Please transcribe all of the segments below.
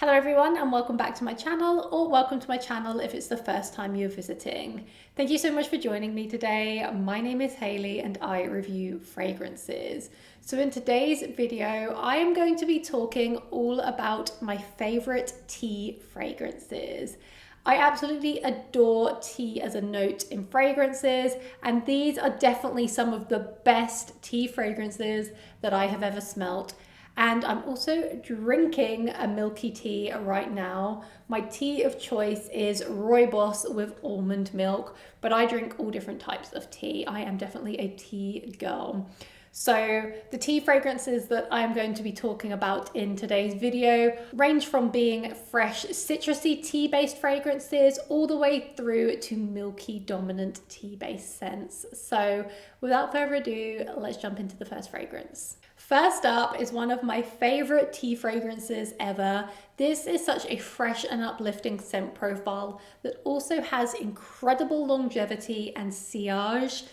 Hello everyone and welcome back to my channel, or welcome to my channel if it's the first time you're visiting. Thank you so much for joining me today. My name is Hayley and I review fragrances. So in today's video, I am going to be talking all about my favorite tea fragrances. I absolutely adore tea as a note in fragrances, and these are definitely some of the best tea fragrances that I have ever smelt. And I'm also drinking a milky tea right now. My tea of choice is rooibos with almond milk, but I drink all different types of tea. I am definitely a tea girl. So the tea fragrances that I'm going to be talking about in today's video range from being fresh citrusy tea-based fragrances all the way through to milky dominant tea-based scents. So without further ado, let's jump into the first fragrance. First up is one of my favorite tea fragrances ever. This is such a fresh and uplifting scent profile that also has incredible longevity and sillage.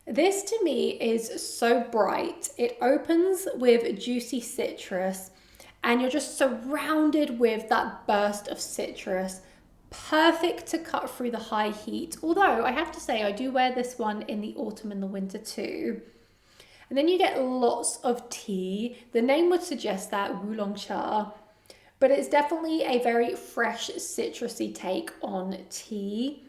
This to me is so bright. It opens with juicy citrus and you're just surrounded with that burst of citrus. Perfect to cut through the high heat. Although I have to say I do wear this one in the autumn and the winter too. And then you get lots of tea. The name would suggest that, Wulong Cha, but it's definitely a very fresh, citrusy take on tea.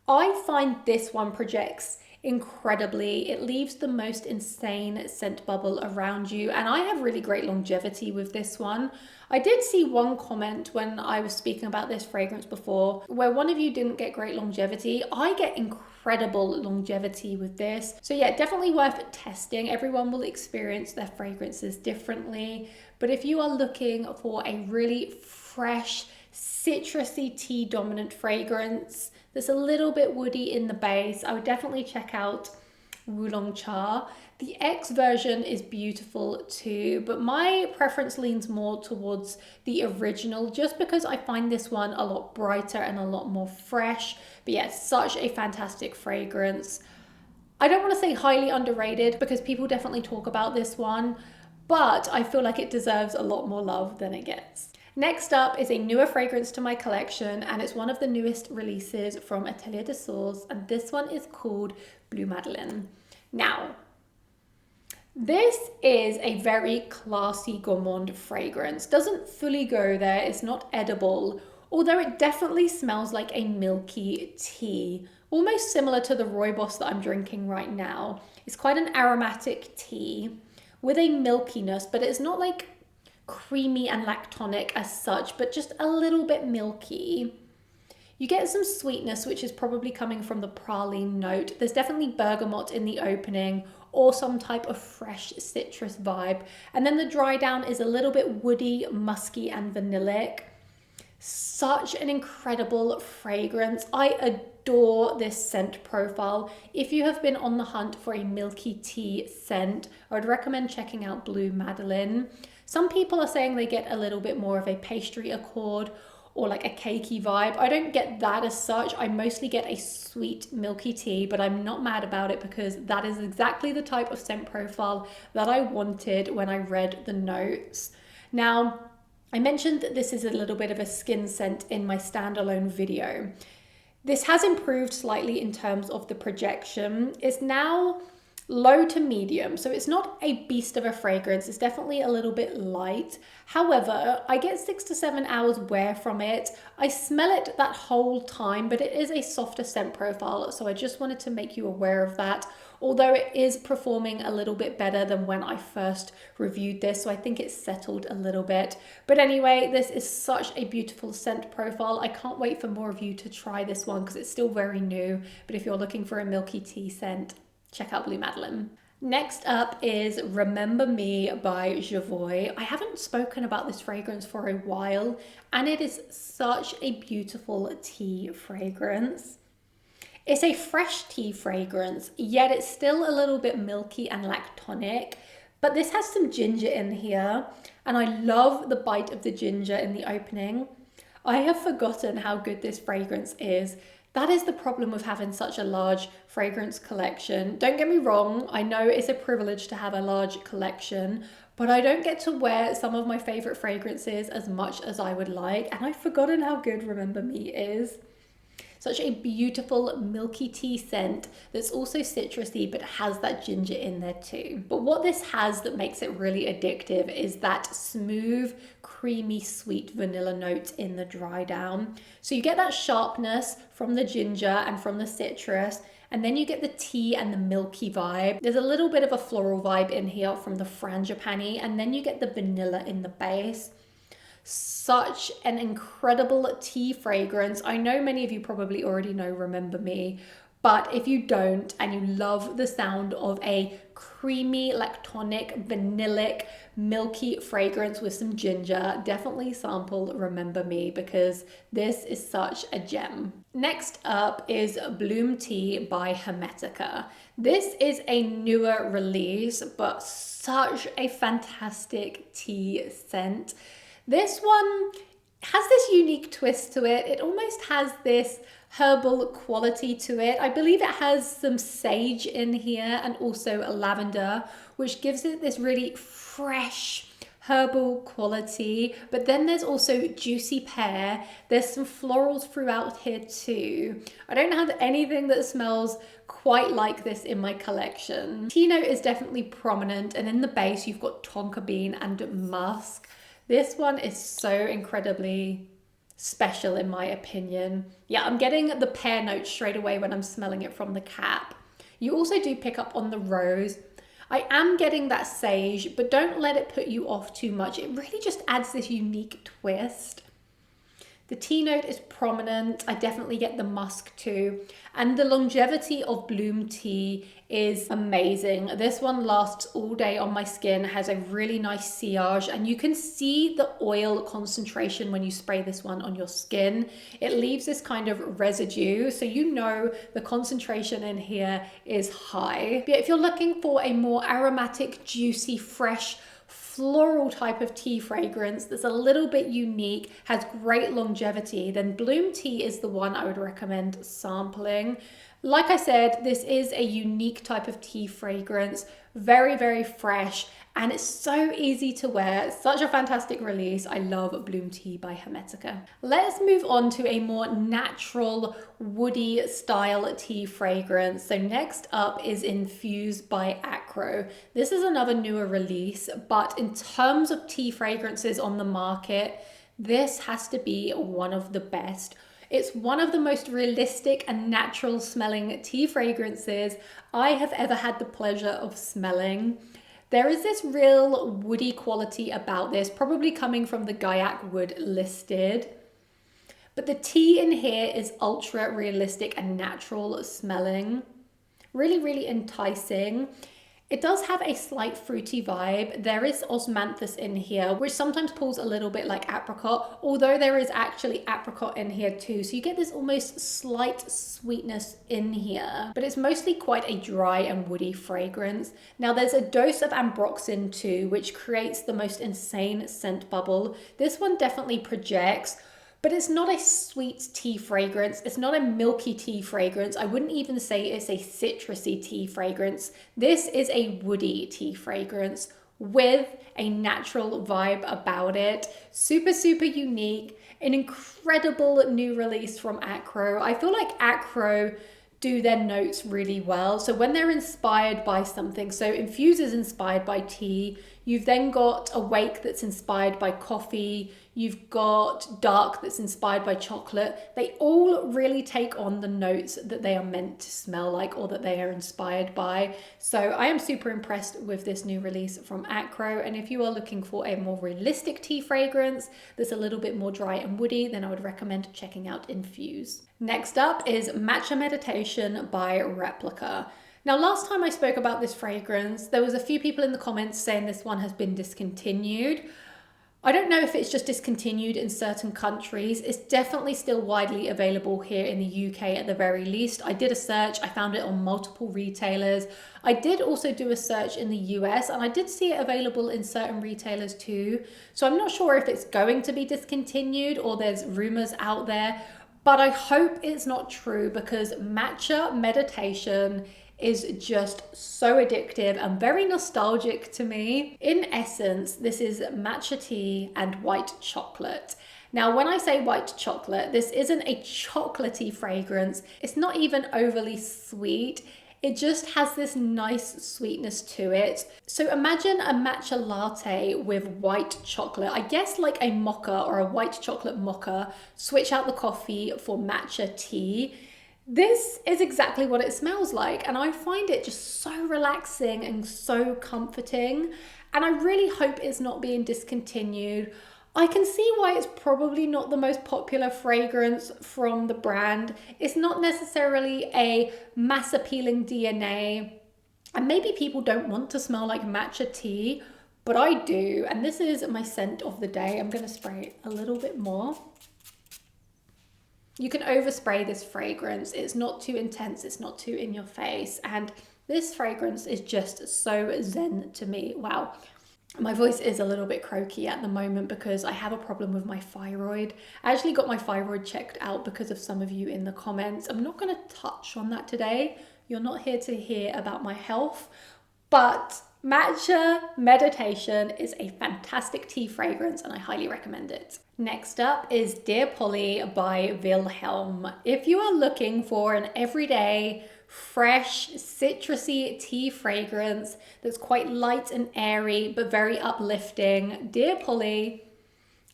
I find this one projects incredibly. It leaves the most insane scent bubble around you, and I have really great longevity with this one. I did see one comment when I was speaking about this fragrance before where one of you didn't get great longevity. I get incredible longevity with this. So yeah, definitely worth testing. Everyone will experience their fragrances differently, but if you are looking for a really fresh, citrusy tea dominant fragrance that's a little bit woody in the base, I would definitely check out Wulong Cha. The X version is beautiful too, but my preference leans more towards the original just because I find this one a lot brighter and a lot more fresh. But yeah, such a fantastic fragrance. I don't want to say highly underrated because people definitely talk about this one, but I feel like it deserves a lot more love than it gets. Next up is a newer fragrance to my collection, and it's one of the newest releases from Atelier, and this one is called Blue Madeleine. Now, this is a very classy gourmand fragrance. Doesn't fully go there, it's not edible, although it definitely smells like a milky tea, almost similar to the rooibos that I'm drinking right now. It's quite an aromatic tea with a milkiness, but it's not like creamy and lactonic as such, but just a little bit milky. You get some sweetness, which is probably coming from the praline note. There's definitely bergamot in the opening or some type of fresh citrus vibe. And then the dry down is a little bit woody, musky and vanillic. Such an incredible fragrance. I adore this scent profile. If you have been on the hunt for a milky tea scent, I would recommend checking out Blue Madeleine. Some people are saying they get a little bit more of a pastry accord or like a cakey vibe. I don't get that as such. I mostly get a sweet milky tea, but I'm not mad about it because that is exactly the type of scent profile that I wanted when I read the notes. Now, I mentioned that this is a little bit of a skin scent in my standalone video. This has improved slightly in terms of the projection. It's now low to medium, so it's not a beast of a fragrance. It's definitely a little bit light. However, I get 6 to 7 hours wear from it. I smell it that whole time, but it is a softer scent profile, so I just wanted to make you aware of that. Although it is performing a little bit better than when I first reviewed this, so I think it's settled a little bit. But anyway, this is such a beautiful scent profile. I can't wait for more of you to try this one because it's still very new, but if you're looking for a milky tea scent, check out Blue Madeleine. Next up is Remember Me by Jovoy. I haven't spoken about this fragrance for a while, and it is such a beautiful tea fragrance. It's a fresh tea fragrance, yet it's still a little bit milky and lactonic, but this has some ginger in here, and I love the bite of the ginger in the opening. I have forgotten how good this fragrance is. That is the problem with having such a large fragrance collection. Don't get me wrong, I know it's a privilege to have a large collection, but I don't get to wear some of my favorite fragrances as much as I would like, and I've forgotten how good Remember Me is. Such a beautiful milky tea scent that's also citrusy but has that ginger in there too. But what this has that makes it really addictive is that smooth, creamy, sweet vanilla note in the dry down. So you get that sharpness from the ginger and from the citrus, and then you get the tea and the milky vibe. There's a little bit of a floral vibe in here from the frangipani, and then you get the vanilla in the base. Such an incredible tea fragrance. I know many of you probably already know Remember Me, but if you don't and you love the sound of a creamy, lactonic, vanillic, milky fragrance with some ginger, definitely sample Remember Me because this is such a gem. Next up is Bloomtea by Hermetica. This is a newer release, but such a fantastic tea scent. This one has this unique twist to it. It almost has this herbal quality to it. I believe it has some sage in here and also a lavender, which gives it this really fresh herbal quality. But then there's also juicy pear. There's some florals throughout here too. I don't have anything that smells quite like this in my collection. Tea note is definitely prominent, and in the base you've got tonka bean and musk. This one is so incredibly special in my opinion. Yeah, I'm getting the pear note straight away when I'm smelling it from the cap. You also do pick up on the rose. I am getting that sage, but don't let it put you off too much. It really just adds this unique twist. The tea note is prominent. I definitely get the musk too. And the longevity of Bloomtea is amazing. This one lasts all day on my skin, has a really nice sillage, and you can see the oil concentration when you spray this one on your skin. It leaves this kind of residue, so you know the concentration in here is high. But if you're looking for a more aromatic, juicy, fresh, floral type of tea fragrance that's a little bit unique, has great longevity, then Bloomtea is the one I would recommend sampling. Like I said, this is a unique type of tea fragrance, very, very fresh, and it's so easy to wear. Such a fantastic release. I love Bloomtea by Hermetica. Let's move on to a more natural, woody style tea fragrance. So next up is Infuse by Akro. This is another newer release, but in terms of tea fragrances on the market, this has to be one of the best. It's one of the most realistic and natural smelling tea fragrances I have ever had the pleasure of smelling. There is this real woody quality about this, probably coming from the Gaiac wood listed. But the tea in here is ultra realistic and natural smelling. Really, really enticing. It does have a slight fruity vibe. There is osmanthus in here, which sometimes pulls a little bit like apricot, although there is actually apricot in here too. So you get this almost slight sweetness in here, but it's mostly quite a dry and woody fragrance. Now there's a dose of ambroxan too, which creates the most insane scent bubble. This one definitely projects, but it's not a sweet tea fragrance. It's not a milky tea fragrance. I wouldn't even say it's a citrusy tea fragrance. This is a woody tea fragrance with a natural vibe about it. Super, super unique. An incredible new release from Akro. I feel like Akro do their notes really well. So when they're inspired by something, so Infuse is inspired by tea, you've then got Awake that's inspired by coffee, you've got Dark that's inspired by chocolate. They all really take on the notes that they are meant to smell like or that they are inspired by. So I am super impressed with this new release from Akro. And if you are looking for a more realistic tea fragrance that's a little bit more dry and woody, then I would recommend checking out Infuse. Next up is Matcha Meditation by Replica. Now, last time I spoke about this fragrance, there was a few people in the comments saying this one has been discontinued. I don't know if it's just discontinued in certain countries. It's definitely still widely available here in the UK at the very least. I did a search, I found it on multiple retailers. I did also do a search in the US and I did see it available in certain retailers too. So I'm not sure if it's going to be discontinued or there's rumors out there, but I hope it's not true because Matcha Meditation is just so addictive and very nostalgic to me. In essence, this is matcha tea and white chocolate. Now, when I say white chocolate, this isn't a chocolatey fragrance. It's not even overly sweet. It just has this nice sweetness to it. So imagine a matcha latte with white chocolate. I guess like a mocha or a white chocolate mocha. Switch out the coffee for matcha tea. This is exactly what it smells like, and I find it just so relaxing and so comforting, and I really hope it's not being discontinued. I can see why it's probably not the most popular fragrance from the brand. It's not necessarily a mass appealing DNA, and maybe people don't want to smell like matcha tea, but I do, and this is my scent of the day. I'm going to spray a little bit more. You can overspray this fragrance. It's not too intense, it's not too in your face, and this fragrance is just so zen to me. Wow. My voice is a little bit croaky at the moment because I have a problem with my thyroid. I actually got my thyroid checked out because of some of you in the comments. I'm not going to touch on that today. You're not here to hear about my health, but Matcha Meditation is a fantastic tea fragrance and I highly recommend it. Next up is Dear Polly by Vilhelm. If you are looking for an everyday, fresh, citrusy tea fragrance that's quite light and airy but very uplifting, Dear Polly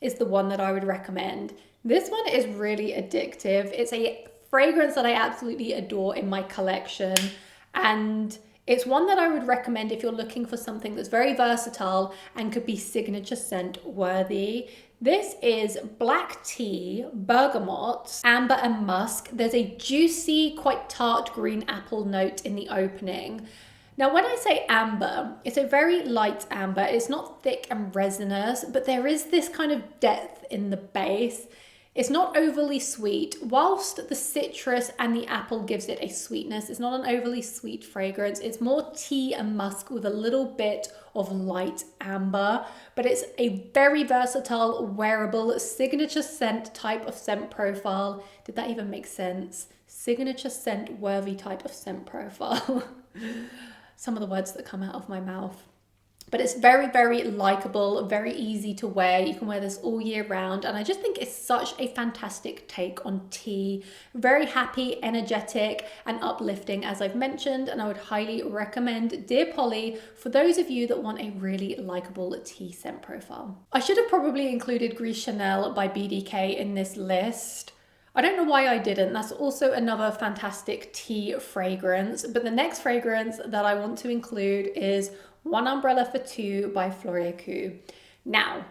is the one that I would recommend. This one is really addictive. It's a fragrance that I absolutely adore in my collection, and it's one that I would recommend if you're looking for something that's very versatile and could be signature scent worthy. This is black tea, bergamot, amber and musk. There's a juicy, quite tart green apple note in the opening. Now, when I say amber, it's a very light amber. It's not thick and resinous, but there is this kind of depth in the base. It's not overly sweet. Whilst the citrus and the apple gives it a sweetness, it's not an overly sweet fragrance. It's more tea and musk with a little bit of light amber, but it's a very versatile, wearable, signature scent type of scent profile. Did that even make sense? Signature scent worthy type of scent profile. Some of the words that come out of my mouth. But it's very, very likable, very easy to wear. You can wear this all year round. And I just think it's such a fantastic take on tea. Very happy, energetic, and uplifting, as I've mentioned. And I would highly recommend Dear Polly for those of you that want a really likable tea scent profile. I should have probably included Gris Chanel by BDK in this list. I don't know why I didn't. That's also another fantastic tea fragrance. But the next fragrance that I want to include is One Umbrella for Two by Floraiku. Now,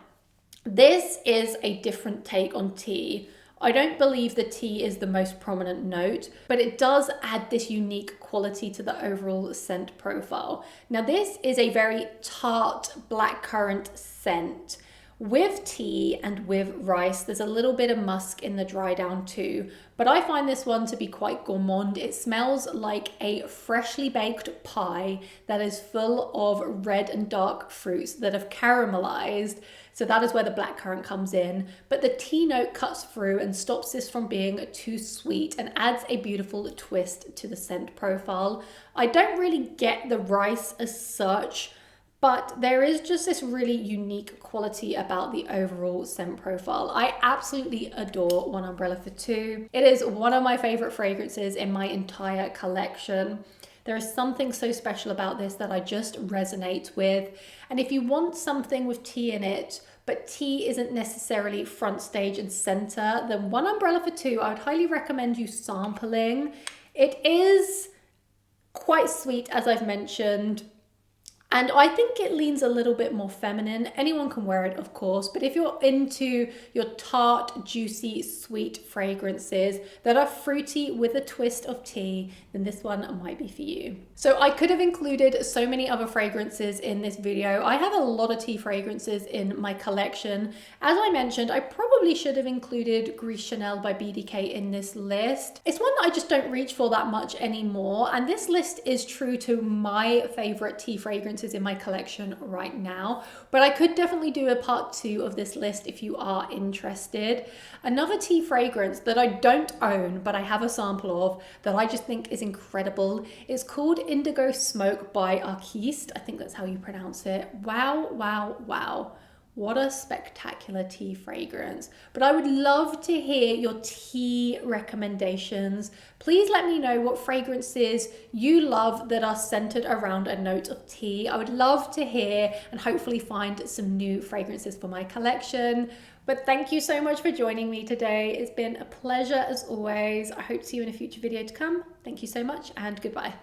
this is a different take on tea. I don't believe the tea is the most prominent note, but it does add this unique quality to the overall scent profile. Now, this is a very tart blackcurrant scent. With tea and with rice, there's a little bit of musk in the dry down too, but I find this one to be quite gourmand. It smells like a freshly baked pie that is full of red and dark fruits that have caramelized. So that is where the blackcurrant comes in, but the tea note cuts through and stops this from being too sweet and adds a beautiful twist to the scent profile. I don't really get the rice as such, but there is just this really unique quality about the overall scent profile. I absolutely adore One Umbrella for Two. It is one of my favorite fragrances in my entire collection. There is something so special about this that I just resonate with. And if you want something with tea in it, but tea isn't necessarily front stage and center, then One Umbrella for Two, I would highly recommend you sampling. It is quite sweet, as I've mentioned. And I think it leans a little bit more feminine. Anyone can wear it, of course, but if you're into your tart, juicy, sweet fragrances that are fruity with a twist of tea, then this one might be for you. So I could have included so many other fragrances in this video. I have a lot of tea fragrances in my collection. As I mentioned, I probably should have included Gris Chanel by BDK in this list. It's one that I just don't reach for that much anymore. And this list is true to my favorite tea fragrances fragrances in my collection right now, but I could definitely do a part 2 of this list if you are interested. Another tea fragrance that I don't own, but I have a sample of that I just think is incredible. It's called Indigo Smoke by Arquiste. I think that's how you pronounce it. Wow, wow, wow. What a spectacular tea fragrance. But I would love to hear your tea recommendations. Please let me know what fragrances you love that are centered around a note of tea. I would love to hear and hopefully find some new fragrances for my collection. But thank you so much for joining me today. It's been a pleasure as always. I hope to see you in a future video to come. Thank you so much and goodbye.